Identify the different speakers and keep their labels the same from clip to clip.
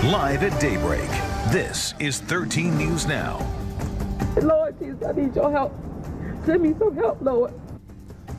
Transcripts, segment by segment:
Speaker 1: Live at daybreak, this is 13 News Now.
Speaker 2: Lord Jesus, I need your help. Send me some help, Lord.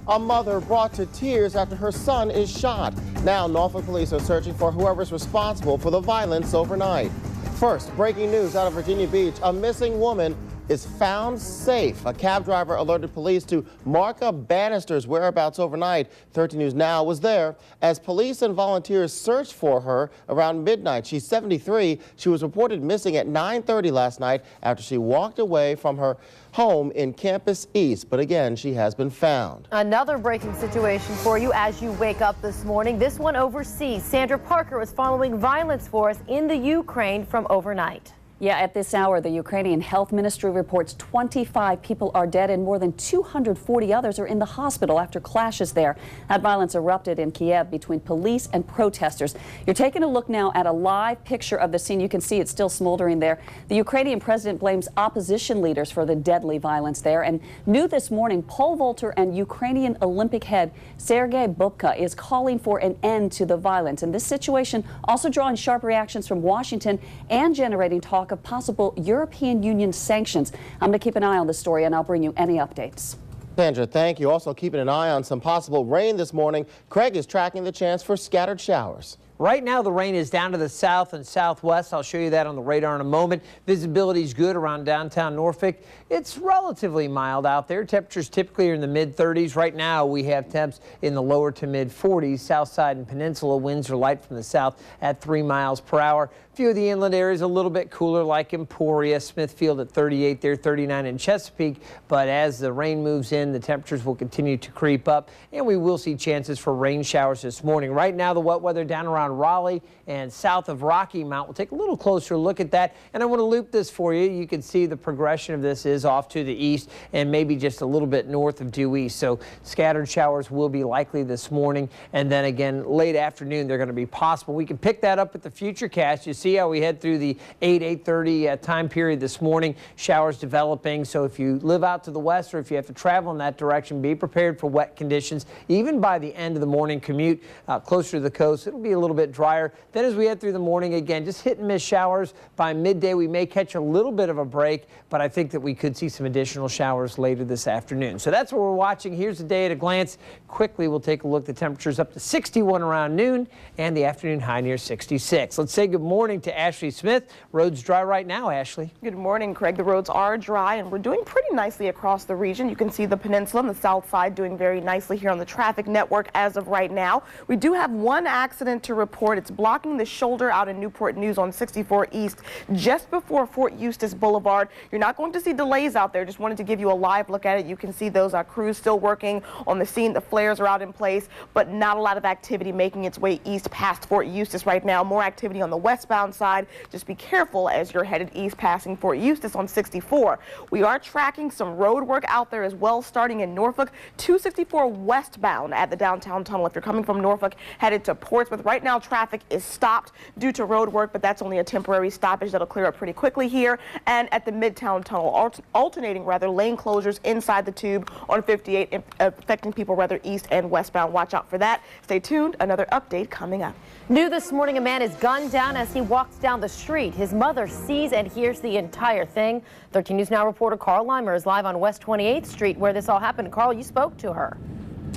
Speaker 3: A mother brought to tears after her son is shot. Now, Norfolk police are searching for whoever's responsible for the violence overnight. First, breaking news out of Virginia Beach. A missing woman is found safe. A cab driver alerted police to Marka Bannister's whereabouts overnight. 13 News Now was there as police and volunteers searched for her around midnight. She's 73. She was reported missing at 9:30 last night after she walked away from her home in Campus East. But again, she has been found.
Speaker 4: Another breaking situation for you as you wake up this morning. This one overseas. Sandra Parker was following violence for us in the Ukraine from overnight.
Speaker 5: Yeah, at this hour, the Ukrainian Health Ministry reports 25 people are dead and more than 240 others are in the hospital after clashes there. That violence erupted in Kiev between police and protesters. You're taking a look now at a live picture of the scene. You can see it's still smoldering there. The Ukrainian president blames opposition leaders for the deadly violence there. And new this morning, pole vaulter and Ukrainian Olympic head Sergei Bubka is calling for an end to the violence. And this situation also drawing sharp reactions from Washington and generating talk of possible European Union sanctions. I'm going to keep an eye on the story, and I'll bring you any updates.
Speaker 3: Sandra, thank you. Also keeping an eye on some possible rain this morning. Craig is tracking the chance for scattered showers.
Speaker 6: Right now, the rain is down to the south and southwest. I'll show you that on the radar in a moment. Visibility is good around downtown Norfolk. It's relatively mild out there. Temperatures typically are in the mid-30s. Right now, we have temps in the lower to mid-40s. South side and peninsula winds are light from the south at 3 miles per hour. A few of the inland areas a little bit cooler, like Emporia, Smithfield at 38 there, 39 in Chesapeake. But as the rain moves in, the temperatures will continue to creep up, and we will see chances for rain showers this morning. Right now, the wet weather down around Raleigh and south of Rocky Mount. We'll take a little closer look at that, and I want to loop this for you. You can see the progression of this is off to the east and maybe just a little bit north of due east. So scattered showers will be likely this morning, and then again late afternoon they're going to be possible. We can pick that up with the futurecast. You see how we head through the 8:30 time period this morning. Showers developing, so if you live out to the west or if you have to travel in that direction, be prepared for wet conditions. Even by the end of the morning commute closer to the coast, it'll be a little bit drier. Then as we head through the morning, again, just hit and miss showers. By midday, we may catch a little bit of a break, but I think that we could see some additional showers later this afternoon. So that's what we're watching. Here's the day at a glance. Quickly, we'll take a look. The temperature's up to 61 around noon and the afternoon high near 66. Let's say good morning to Ashley Smith. Roads dry right now, Ashley.
Speaker 7: Good morning, Craig. The roads are dry, and we're doing pretty nicely across the region. You can see the peninsula on the south side doing very nicely here on the traffic network as of right now. We do have one accident to report. It's blocking the shoulder out in Newport News on 64 East just before Fort Eustis Boulevard. You're not going to see delays out there. Just wanted to give you a live look at it. You can see those crews still working on the scene. The flares are out in place, but not a lot of activity making its way east past Fort Eustis right now. More activity on the westbound side. Just be careful as you're headed east passing Fort Eustis on 64. We are tracking some road work out there as well, starting in Norfolk, 264 westbound at the downtown tunnel. If you're coming from Norfolk headed to Portsmouth, right now traffic is stopped due to road work, but that's only a temporary stoppage that'll clear up pretty quickly here. And at the Midtown tunnel, alternating lane closures inside the tube on 58, affecting people rather east and westbound. Watch out for that. Stay tuned. Another update coming up.
Speaker 4: New this morning, a man is gunned down as he walks down the street. His mother sees and hears the entire thing. 13 News Now reporter Carl Leimer is live on West 28th Street where this all happened. Carl, you spoke to her.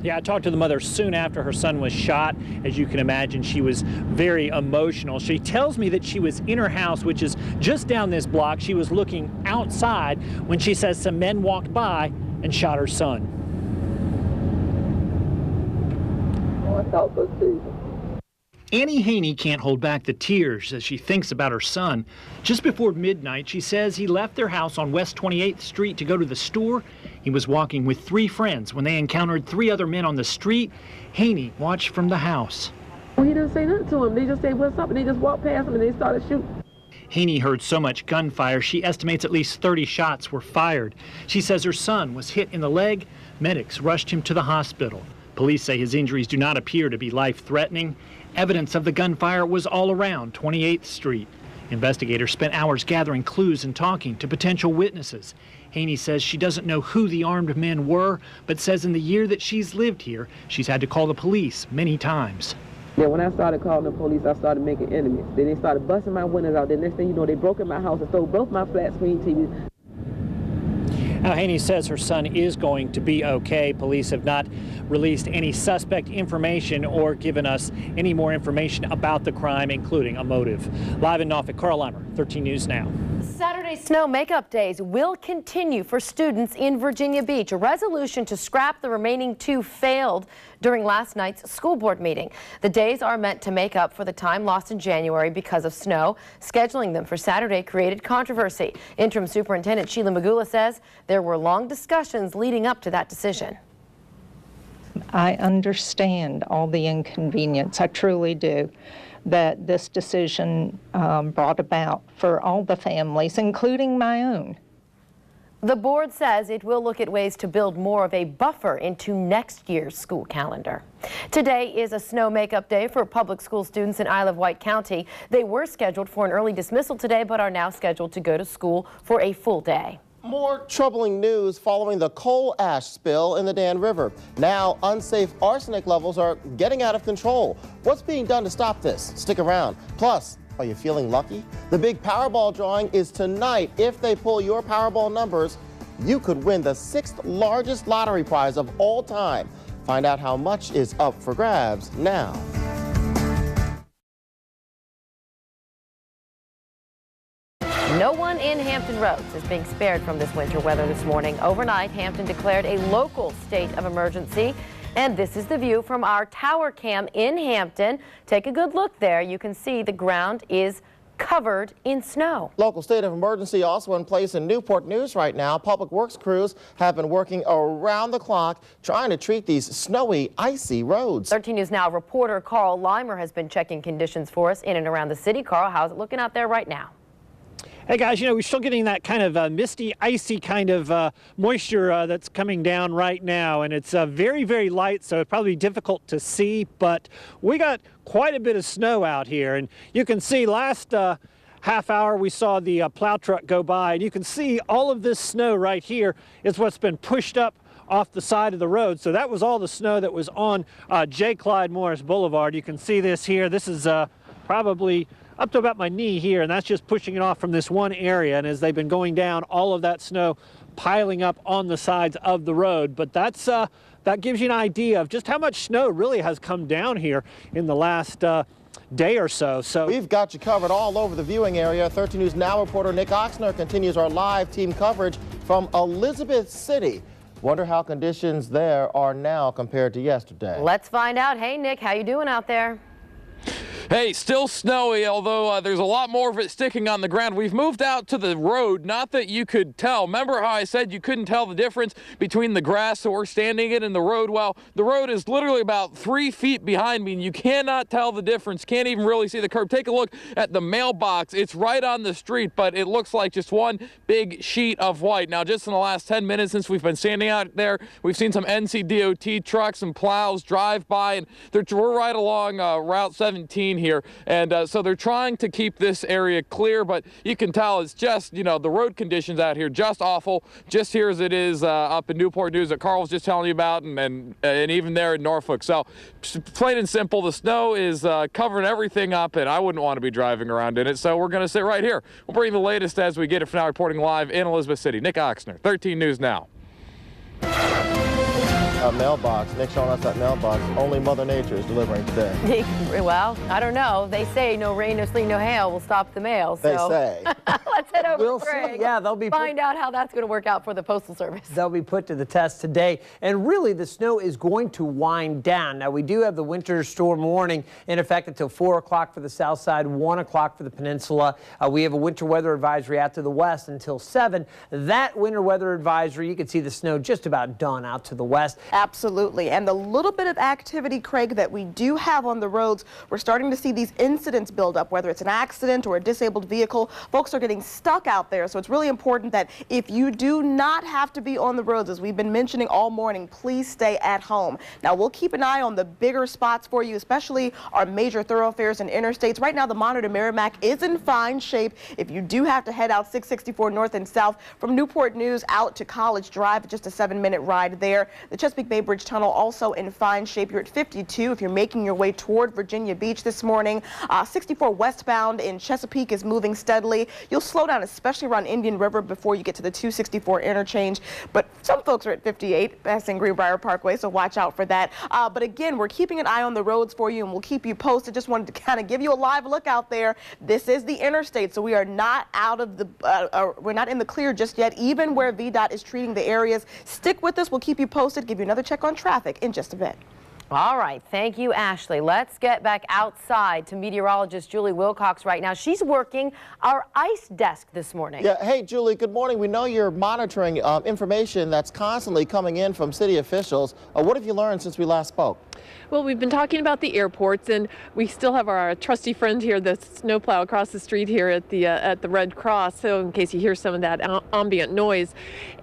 Speaker 8: Yeah, I talked to the mother soon after her son was shot. As you can imagine, she was very emotional. She tells me that she was in her house, which is just down this block. She was looking outside when she says some men walked by and shot her son.
Speaker 2: Oh, I thought so too.
Speaker 8: Annie Haney can't hold back the tears as she thinks about her son. Just before midnight, she says he left their house on West 28th Street to go to the store. He was walking with 3 friends when they encountered 3 other men on the street. Haney watched from the house.
Speaker 2: Well, he didn't say nothing to him. They just said, "What's up?" And they just walked past him and they started shooting.
Speaker 8: Haney heard so much gunfire, she estimates at least 30 shots were fired. She says her son was hit in the leg. Medics rushed him to the hospital. Police say his injuries do not appear to be life-threatening. Evidence of the gunfire was all around 28th Street. Investigators spent hours gathering clues and talking to potential witnesses. Haney says she doesn't know who the armed men were, but says in the year that she's lived here, she's had to call the police many times.
Speaker 2: Then when I started calling the police, I started making enemies. Then they started busting my windows out. The next thing you know, they broke in my house and stole both my flat screen TVs.
Speaker 8: Now, Haney says her son is going to be okay. Police have not released any suspect information or given us any more information about the crime, including a motive. Live in Norfolk, Carl Leimer, 13 News Now.
Speaker 4: Saturday snow makeup days will continue for students in Virginia Beach. A resolution to scrap the remaining 2 failed during last night's school board meeting. The days are meant to make up for the time lost in January because of snow. Scheduling them for Saturday created controversy. Interim Superintendent Sheila Magula says there were long discussions leading up to that decision.
Speaker 9: I understand all the inconvenience, I truly do, that this decision brought about for all the families, including my own.
Speaker 4: The board says it will look at ways to build more of a buffer into next year's school calendar. Today is a snow makeup day for public school students in Isle of Wight County. They were scheduled for an early dismissal today, but are now scheduled to go to school for a full day.
Speaker 3: More troubling news following the coal ash spill in the Dan River. Now, unsafe arsenic levels are getting out of control. What's being done to stop this? Stick around. Plus, are you feeling lucky? The big Powerball drawing is tonight. If they pull your Powerball numbers, you could win the 6th largest lottery prize of all time. Find out how much is up for grabs now.
Speaker 4: No one in Hampton Roads is being spared from this winter weather this morning. Overnight, Hampton declared a local state of emergency. And this is the view from our tower cam in Hampton. Take a good look there. You can see the ground is covered in snow.
Speaker 3: Local state of emergency also in place in Newport News right now. Public Works crews have been working around the clock trying to treat these snowy, icy roads.
Speaker 4: 13 News Now reporter Carl Leimer has been checking conditions for us in and around the city. Carl, how's it looking out there right now?
Speaker 8: Hey guys, you know, we're still getting that kind of misty, icy kind of moisture that's coming down right now, and it's very, very light, so it's probably difficult to see, but we got quite a bit of snow out here, and you can see last half hour we saw the plow truck go by, and you can see all of this snow right here is what's been pushed up off the side of the road. So that was all the snow that was on J. Clyde Morris Boulevard. You can see this here. This is probably up to about my knee here, and that's just pushing it off from this one area. And as they've been going down, all of that snow piling up on the sides of the road. But that's that gives you an idea of just how much snow really has come down here in the last day or so. So
Speaker 3: we've got you covered all over the viewing area. 13 News Now reporter Nick Oxner continues our live team coverage from Elizabeth City. Wonder how conditions there are now compared to yesterday.
Speaker 4: Let's find out. Hey, Nick, how you doing out there?
Speaker 10: Hey, still snowy, although there's a lot more of it sticking on the ground. We've moved out to the road, not that you could tell. Remember how I said you couldn't tell the difference between the grass that we're standing in and the road? Well, the road is literally about 3 feet behind me, and you cannot tell the difference. Can't even really see the curb. Take a look at the mailbox. It's right on the street, but it looks like just one big sheet of white. Now, just in the last 10 minutes since we've been standing out there, we've seen some NCDOT trucks and plows drive by, and we're right along Route 17 here, and so they're trying to keep this area clear, but you can tell it's just, you know, the road conditions out here just awful, just here as it is up in Newport News that Carl was just telling you about, and even there in Norfolk. So plain and simple, the snow is covering everything up, and I wouldn't want to be driving around in it, so we're going to sit right here. We'll bring you the latest as we get it. For now, reporting live in Elizabeth City, Nick Oxner, 13 News Now.
Speaker 3: Mailbox. Nick showing us that mailbox. Only Mother Nature is delivering today.
Speaker 4: Well, I don't know. They say no rain, no sleet, no hail will stop the mail. So.
Speaker 3: They say.
Speaker 4: Let's head over
Speaker 6: We'll
Speaker 4: to Craig.
Speaker 6: see. Yeah, they'll be
Speaker 4: find out how that's going to work out for the Postal Service.
Speaker 6: They'll be put to the test today. And really, the snow is going to wind down. Now, we do have the winter storm warning in effect until 4 o'clock for the south side, 1 o'clock for the peninsula. We have a winter weather advisory out to the west until 7. That winter weather advisory, you can see the snow just about done out to the west.
Speaker 7: Absolutely. And the little bit of activity, Craig, that we do have on the roads, we're starting to see these incidents build up, whether it's an accident or a disabled vehicle. Folks are getting stuck out there. So it's really important that if you do not have to be on the roads, as we've been mentioning all morning, please stay at home. Now, we'll keep an eye on the bigger spots for you, especially our major thoroughfares and interstates. Right now, the Monitor Merrimack is in fine shape. If you do have to head out 664 north and south from Newport News out to College Drive, just a 7-minute ride there. The Chesapeake Chesapeake Bay Bridge Tunnel also in fine shape. You're at 52 if you're making your way toward Virginia Beach this morning. 64 westbound in Chesapeake is moving steadily. You'll slow down, especially around Indian River before you get to the 264 interchange. But some folks are at 58 passing Greenbrier Parkway, so watch out for that. But again, we're keeping an eye on the roads for you, and we'll keep you posted. Just wanted to kind of give you a live look out there. This is the interstate, so we are not out of the we're not in the clear just yet, even where VDOT is treating the areas. Stick with us. We'll keep you posted, give you another check on traffic in just a bit.
Speaker 4: All right. Thank you, Ashley. Let's get back outside to meteorologist Julie Wilcox right now. She's working our ice desk this morning.
Speaker 3: Yeah. Hey, Julie, good morning. We know you're monitoring information that's constantly coming in from city officials. What have you learned since we last spoke?
Speaker 11: Well, we've been talking about the airports, and we still have our trusty friend here, the snowplow across the street here at the Red Cross, so in case you hear some of that ambient noise.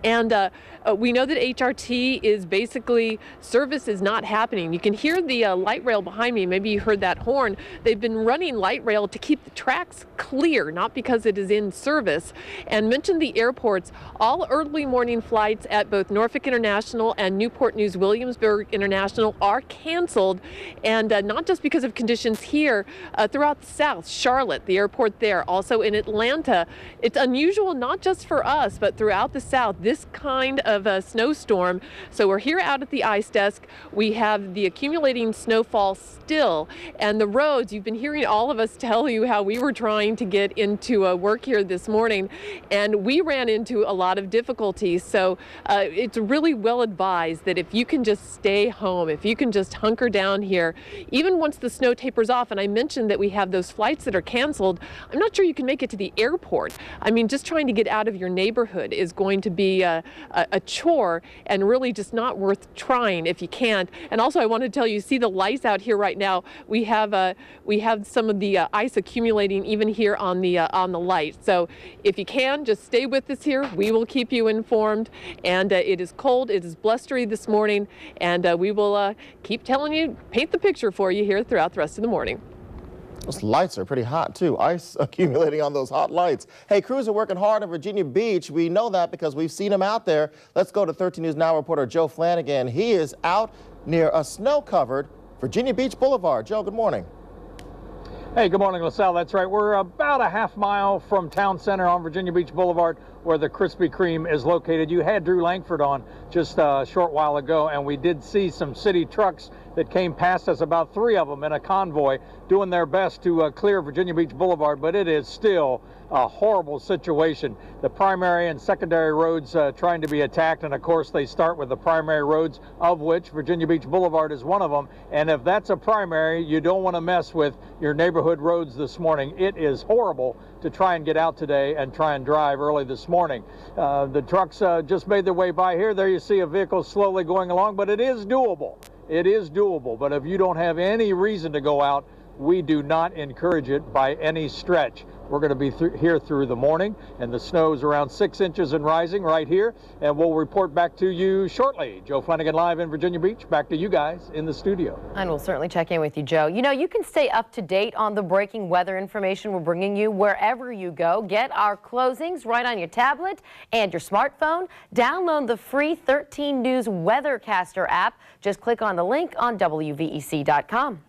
Speaker 11: And we know that HRT is basically, service is not happening. You can hear the light rail behind me. Maybe you heard that horn. They've been running light rail to keep the tracks clear, not because it is in service. And mentioned the airports. All early morning flights at both Norfolk International and Newport News Williamsburg International are canceled, and not just because of conditions here, throughout the South. Charlotte, the airport there, also in Atlanta. It's unusual not just for us, but throughout the South, this kind of a snowstorm. So we're here out at the ice desk. We have the accumulating snowfall still, and the roads, you've been hearing all of us tell you how we were trying to get into work here this morning, and we ran into a lot of difficulties. So it's really well advised that if you can just stay home, if you can just hunker down here, even once the snow tapers off. And I mentioned that we have those flights that are canceled. I'm not sure you can make it to the airport. I mean, just trying to get out of your neighborhood is going to be a chore, and really just not worth trying if you can't. And also, I want to tell you, see the lights out here right now. We have some of the ice accumulating even here on the light. So if you can, just stay with us here. We will keep you informed. And it is cold, it is blustery this morning, and we will keep telling you, paint the picture for you here throughout the rest of the morning.
Speaker 3: Those lights are pretty hot, too. Ice accumulating on those hot lights. Hey, crews are working hard in Virginia Beach. We know that because we've seen them out there. Let's go to 13 News Now reporter Joe Flanagan. He is out near a snow-covered Virginia Beach Boulevard. Joe, good morning.
Speaker 12: Hey, good morning, LaSalle. That's right. We're about a half mile from town center on Virginia Beach Boulevard, where the Krispy Kreme is located. You had Drew Langford on just a short while ago, and we did see some city trucks that came past us, about 3 of them in a convoy, doing their best to clear Virginia Beach Boulevard, but it is still a horrible situation. The primary and secondary roads trying to be attacked, and of course they start with the primary roads, of which Virginia Beach Boulevard is one of them. And if that's a primary, you don't want to mess with your neighborhood roads this morning. It is horrible to try and get out today and try and drive early this morning. The trucks just made their way by here. There you see a vehicle slowly going along, but it is doable. It is doable, but if you don't have any reason to go out, we do not encourage it by any stretch. We're going to be here through the morning, and the snow is around 6 inches and rising right here, and we'll report back to you shortly. Joe Flanagan live in Virginia Beach. Back to you guys in the studio.
Speaker 4: And we'll certainly check in with you, Joe. You know, you can stay up to date on the breaking weather information we're bringing you wherever you go. Get our closings right on your tablet and your smartphone. Download the free 13 News Weathercaster app. Just click on the link on WVEC.com.